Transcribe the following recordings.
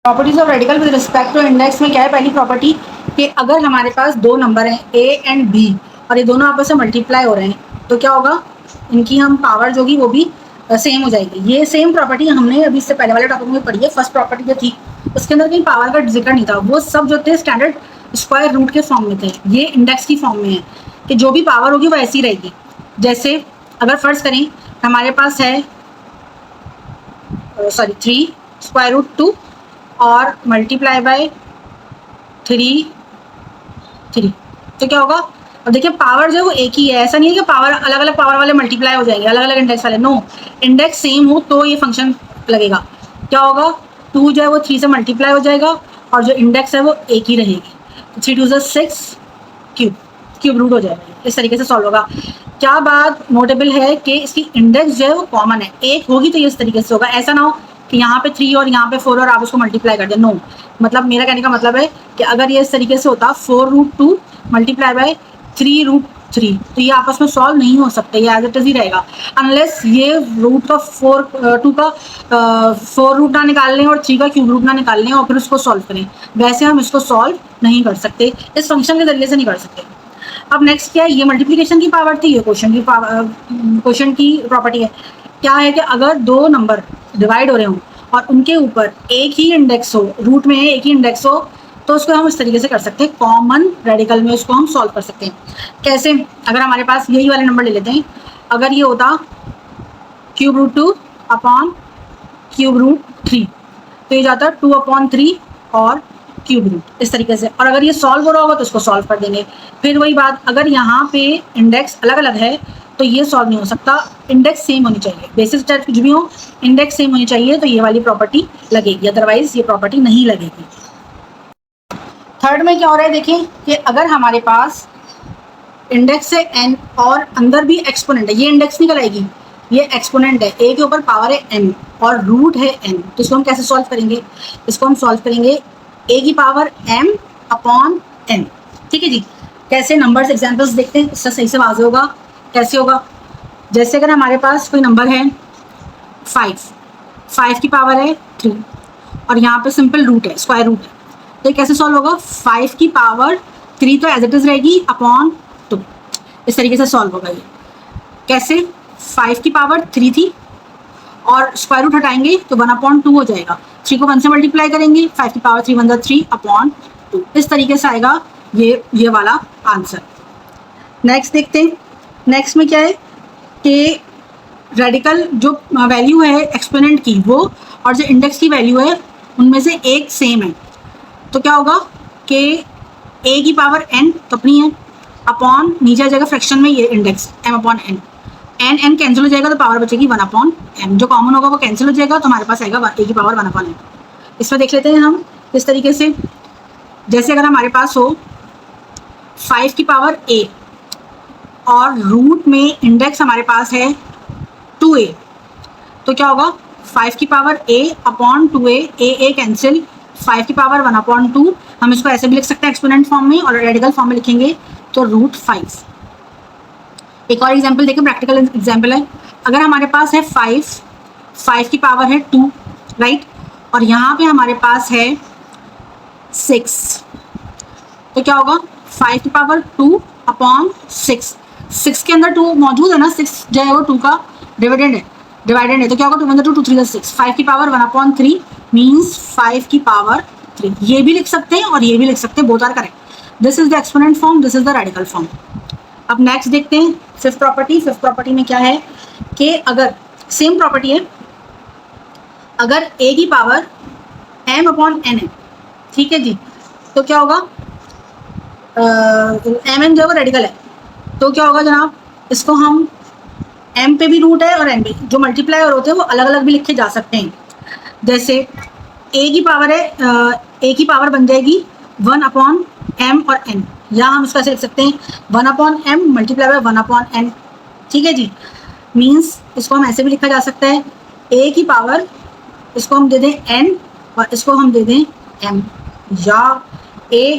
Properties of radical with respect to index में क्या है, पहली प्रॉपर्टी कि अगर हमारे पास दो नंबर हैं ए एंड बी और ये दोनों आपस में मल्टीप्लाई हो रहे हैं तो क्या होगा, इनकी हम पावर जो होगी वो भी सेम हो जाएगी। ये सेम प्रॉपर्टी हमने अभी इससे पहले वाले टॉपिक में पढ़ी है। फर्स्ट प्रॉपर्टी जो थी उसके अंदर कहीं पावर का जिक्र नहीं था, वो सब जो थे स्टैंडर्ड स्क्वायर रूट के फॉर्म में थे। ये इंडेक्स की फॉर्म में है कि जो भी पावर होगी वो ऐसी रहेगी। जैसे अगर फर्ज करें हमारे पास है 3 स्क्वायर रूट 2 और मल्टीप्लाई बाय 3 तो क्या होगा। अब देखिए पावर जो है वो एक ही है, ऐसा नहीं है कि पावर अलग अलग पावर वाले मल्टीप्लाई हो जाएंगे, अलग अलग इंडेक्स वाले। नो, इंडेक्स सेम हो तो ये फंक्शन लगेगा। क्या होगा, 2 जो है वो 3 से मल्टीप्लाई हो जाएगा और जो इंडेक्स है वो एक ही रहेगी। 3 2 6 क्यूब रूट हो जाएगा। इस तरीके से सॉल्व होगा। क्या बात नोटेबल है कि इसकी इंडेक्स जो है वो कॉमन है, एक होगी तो ये इस तरीके से होगा। ऐसा ना हो कि यहाँ पे 3 और यहाँ पे 4 और आप उसको मल्टीप्लाई कर दें। नो, मतलब मेरा कहने का मतलब है कि अगर ये इस तरीके से होता 4 रूट 2 मल्टीप्लाई बाय 3 रूट 3 तो ये आपस में सॉल्व नहीं हो सकते, ये एज इट इज ही रहेगा। अनलेस ये रूट का 2 का 4 रूट ना निकाल लें और 3 का क्यूब रूट ना निकाल लें और फिर उसको सॉल्व करें, वैसे हम इसको सॉल्व नहीं कर सकते, इस फंक्शन के जरिए से नहीं कर सकते। अब नेक्स्ट क्या है, ये मल्टीप्लिकेशन की पावर थी, ये क्वेश्चन की प्रॉपर्टी है। क्या है कि अगर दो नंबर डिवाइड हो रहे हों और उनके ऊपर एक ही इंडेक्स हो, रूट में एक ही इंडेक्स हो, तो उसको हम इस तरीके से कर सकते हैं, कॉमन रेडिकल में उसको हम सॉल्व कर सकते हैं। कैसे, अगर हमारे पास यही वाले नंबर ले लेते हैं, अगर ये होता cube root 2 upon cube root 3 तो ये जाता 2 अपॉन 3 और क्यूब रूट, इस तरीके से। और अगर ये सॉल्व हो रहा होगा तो इसको सॉल्व कर देंगे। फिर वही बात, अगर यहाँ पे इंडेक्स अलग अलग है तो ये सॉल्व नहीं हो सकता, इंडेक्स सेम होनी चाहिए। बेसिस टाइप कुछ भी हो, इंडेक्स सेम होनी चाहिए तो ये वाली प्रॉपर्टी लगेगी, अदरवाइज ये प्रॉपर्टी नहीं लगेगी। थर्ड में क्या हो रहा है, देखिए कि अगर हमारे पास इंडेक्स है n और अंदर भी एक्सपोनेंट है, ये इंडेक्स निकल आएगी, ये एक्सपोनेंट है, a के ऊपर पावर है n और रूट है n, तो इसको हम कैसे सॉल्व करेंगे, इसको हम सॉल्व करेंगे a की पावर m अपॉन n। ठीक है जी, कैसे नंबर्स एग्जांपल्स देखते हैं, इससे सही से वाज़ेह होगा कैसे होगा। जैसे अगर हमारे पास कोई नंबर है 5 की पावर है 3 और यहाँ पे सिंपल रूट है, स्क्वायर रूट है, तो कैसे सॉल्व होगा, 5 की पावर 3 तो एज इट इज रहेगी अपॉन 2, इस तरीके से सॉल्व होगा। ये कैसे, 5 की पावर 3 थी और स्क्वायर रूट हटाएंगे तो 1 अपॉन 2 हो जाएगा, 3 को 1 से मल्टीप्लाई करेंगे, 5 की पावर 3 1 3 अपॉन 2, इस तरीके से आएगा ये वाला आंसर। नेक्स्ट देखते हैं, नेक्स्ट में क्या है कि रेडिकल जो वैल्यू है एक्सपोनेंट की वो और जो इंडेक्स की वैल्यू है उनमें से एक सेम है, तो क्या होगा कि a की पावर n तो अपनी है अपॉन नीचे आ जाएगा फ्रैक्शन में ये index m upon n cancel हो जाएगा तो पावर बचेगी 1 अपॉन m, जो कॉमन होगा वो कैंसिल हो जाएगा तो हमारे पास आएगा a की पावर 1 अपॉन m। इसमें देख लेते हैं हम किस तरीके से। जैसे अगर हमारे पास हो 5 की पावर a और रूट में इंडेक्स हमारे पास है 2a, तो क्या होगा, 5 की power a upon 2a, a cancel, 5 की पावर 1 अपॉन 2, हम इसको ऐसे भी लिख सकते हैं एक्सपोनेंट फॉर्म में, और रेडिकल फॉर्म में लिखेंगे तो रूट 5। एक और एग्जांपल देखिए, प्रैक्टिकल एग्जांपल है। अगर हमारे पास है 5 की पावर है 2 राइट, और यहाँ पे हमारे पास है 6, तो क्या होगा, 5 की पावर 2 अपॉन 6 के अंदर 2 मौजूद है ना, 6 जो है वो 2 का डिवाइडेंड है, तो क्या होगा, 2 1 2 2 3 6, 5 की पावर 1 अपॉन 3 मीन्स 5 की पावर 3। ये भी लिख सकते हैं और ये भी लिख सकते हैं, both are correct. This is the exponent form, this is the radical form. अब नेक्स्ट देखते हैं फिफ्थ प्रॉपर्टी में क्या है कि अगर सेम प्रॉपर्टी है, अगर a की पावर m अपॉन n है, ठीक है जी, तो क्या होगा, एम एन जो है वो रेडिकल है, तो क्या होगा जनाब, इसको हम m पे भी रूट है और n पे, जो मल्टीप्लाई होते हैं वो अलग अलग भी लिखे जा सकते हैं। जैसे a की पावर है, a की पावर बन जाएगी 1 अपॉन m और n, या हम इसको ऐसे लिख सकते हैं 1 upon m multiply by 1 upon n। ठीक है जी, मीन्स इसको हम ऐसे भी लिखा जा सकता है, a की पावर इसको हम दे दें n और इसको हम दे दें m, या a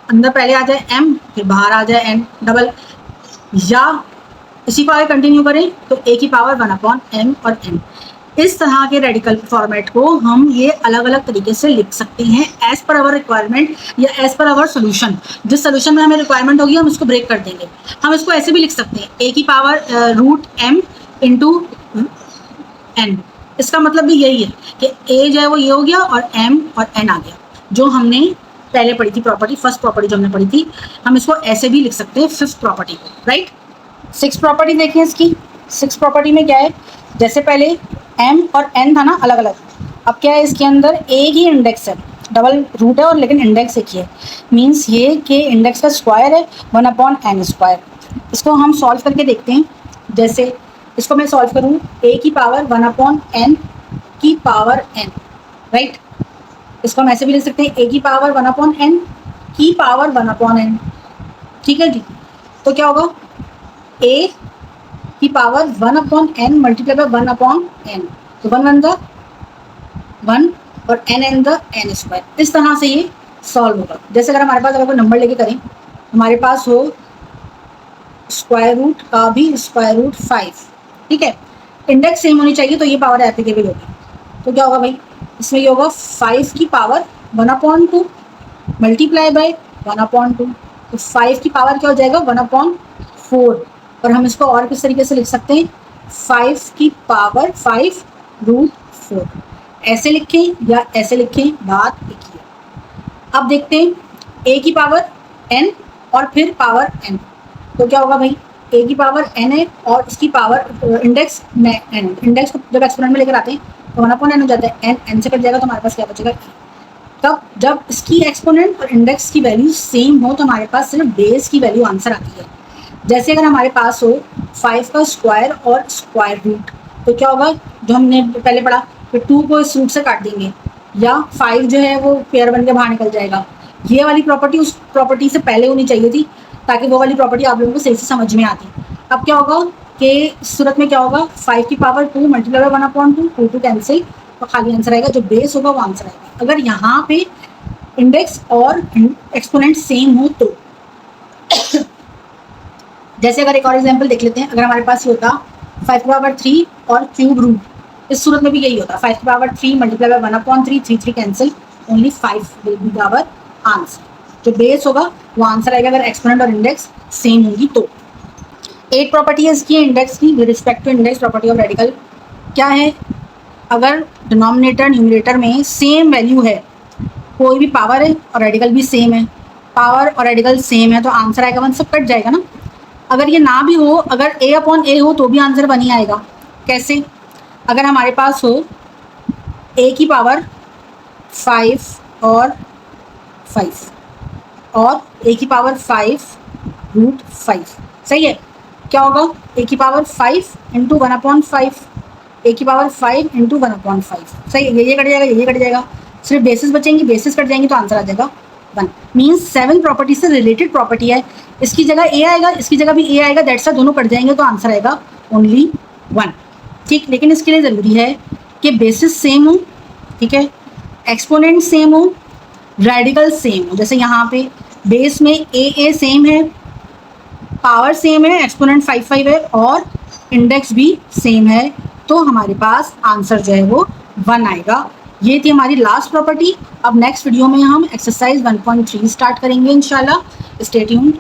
अंदर पहले आ जाए m फिर बाहर आ जाए n डबल, या इसी को आगे कंटिन्यू करें तो a की पावर 1 अपॉन m और n। इस तरह के रेडिकल फॉर्मेट को हम ये अलग अलग तरीके से लिख सकते हैं एज पर आवर रिक्वायरमेंट या एज पर आवर सोल्यूशन। जिस सोल्यूशन में हमें रिक्वायरमेंट होगी हम इसको ब्रेक कर देंगे। हम इसको ऐसे भी लिख सकते हैं ए की power root m into n. इसका मतलब भी यही है कि ए जो है वो ये हो गया और एम और एन आ गया, जो हमने पहले पढ़ी थी प्रॉपर्टी, फर्स्ट प्रॉपर्टी जो हमने पढ़ी थी। हम इसको ऐसे भी लिख सकते हैं फिफ्थ प्रॉपर्टी को, राइट। सिक्स प्रॉपर्टी देखिए इसकी। सिक्स प्रॉपर्टी में क्या है, जैसे पहले एम और एन था ना अलग अलग, अब क्या है इसके अंदर एक ही इंडेक्स है, डबल रूट है और लेकिन इंडेक्स एक ही है। मीन्स ये कि इंडेक्स का स्क्वायर है 1/n²। इसको हम सॉल्व करके देखते हैं। जैसे इसको मैं सॉल्व करूँ, ए की पावर 1/n की पावर n, राइट। इसको हम ऐसे भी लिख सकते हैं ए की पावर 1/n की पावर 1/n, ठीक है जी। तो क्या होगा, ए की power 1/n multiply by 1/n, तो 1 × 1 और n × n²। इस तरह से ये सॉल्व होगा। जैसे अगर हमारे पास अगर कोई नंबर लेके करें, हमारे पास हो स्क्वायर रूट का भी स्क्वायर रूट 5, ठीक है। इंडेक्स सेम होनी चाहिए तो ये पावर एप्लीकेबल होगी। तो क्या होगा भाई, इसमें ये होगा 5 की पावर 1/2 मल्टीप्लाई बाय 1/2, तो 5 की पावर क्या हो जाएगा 1/4। और हम इसको और किस तरीके से लिख सकते हैं, 5 की पावर 5√4। ऐसे लिखें या ऐसे लिखें, बात एक ही है। अब देखते हैं ए की पावर n और फिर पावर n। तो क्या होगा भाई, ए की पावर n है और इसकी पावर इंडेक्स में n, इंडेक्स को जब एक्सपोनेंट में लेकर आते हैं तो 1/n हो जाता है, n से कट जाएगा तो हमारे पास क्या बचेगा, तब जब इसकी एक्सपोनेंट और इंडेक्स की वैल्यू सेम हो तो हमारे पास सिर्फ बेस की वैल्यू आंसर आती है। जैसे अगर हमारे पास हो 5 का स्क्वायर और स्क्वायर रूट, तो क्या होगा, जो हमने पहले पढ़ा कि 2 को इस रूट से काट देंगे या 5 जो है वो पेयर बन के बाहर निकल जाएगा। ये वाली प्रॉपर्टी उस प्रॉपर्टी से पहले होनी चाहिए थी ताकि वो वाली प्रॉपर्टी आप लोगों को सही से समझ में आती। अब क्या होगा कि इस सूरत में क्या होगा, 5 की पावर 2 मल्टीप्लाई बाय 1/2, 2 कैंसिल, तो खाली आंसर आएगा, जो बेस होगा वो आंसर आएगा। अगर यहाँ पे इंडेक्स और एक्सपोनेंट सेम हो तो जैसे अगर एक और एग्जांपल देख लेते हैं, अगर हमारे पास ये होता 5 की पावर 3 और क्यूब रूट, इस सूरत में भी यही होता 5 की power 3 multiply by 1/3, 3 cancel, only 5 will be our answer. जो बेस होगा वो आंसर आएगा अगर एक्सपोनेंट और इंडेक्स सेम होंगी तो। 8 प्रॉपर्टी है इसकी इंडेक्स की with respect to index property of radical. क्या है, अगर डिनोमिनेटर न्यूमरेटर में सेम वैल्यू है, कोई भी पावर है और रेडिकल भी सेम है, पावर और रेडिकल सेम है, तो आंसर आएगा 1, सब कट जाएगा ना। अगर ये ना भी हो, अगर a/a हो तो भी आंसर 1 ही आएगा। कैसे, अगर हमारे पास हो a की पावर 5 और 5 और a की पावर 5√5, सही है। क्या होगा, a की पावर 5 × 1/5, a की पावर 5 × 1/5, सही है। ये कट जाएगा, ये कट जाएगा, सिर्फ बेसिस बचेंगी, बेसिस कट जाएंगी तो आंसर आ जाएगा 1। मीन्स 7 प्रॉपर्टी से रिलेटेड प्रॉपर्टी है। इसकी जगह ए आएगा, इसकी जगह भी ए आएगा, दैट्स दोनों कट जाएंगे तो आंसर आएगा ओनली 1, ठीक। लेकिन इसके लिए ज़रूरी है कि बेसिस सेम हो, ठीक है, एक्सपोनेंट सेम हो, रेडिकल सेम हो। जैसे यहाँ पे बेस में ए सेम है, पावर सेम है, एक्सपोनेंट 5 है और इंडेक्स भी सेम है, तो हमारे पास आंसर जो है वो 1 आएगा। ये थी हमारी लास्ट प्रॉपर्टी। अब नेक्स्ट वीडियो में हम एक्सरसाइज 1.3 स्टार्ट करेंगे इंशाल्लाह। Stay tuned.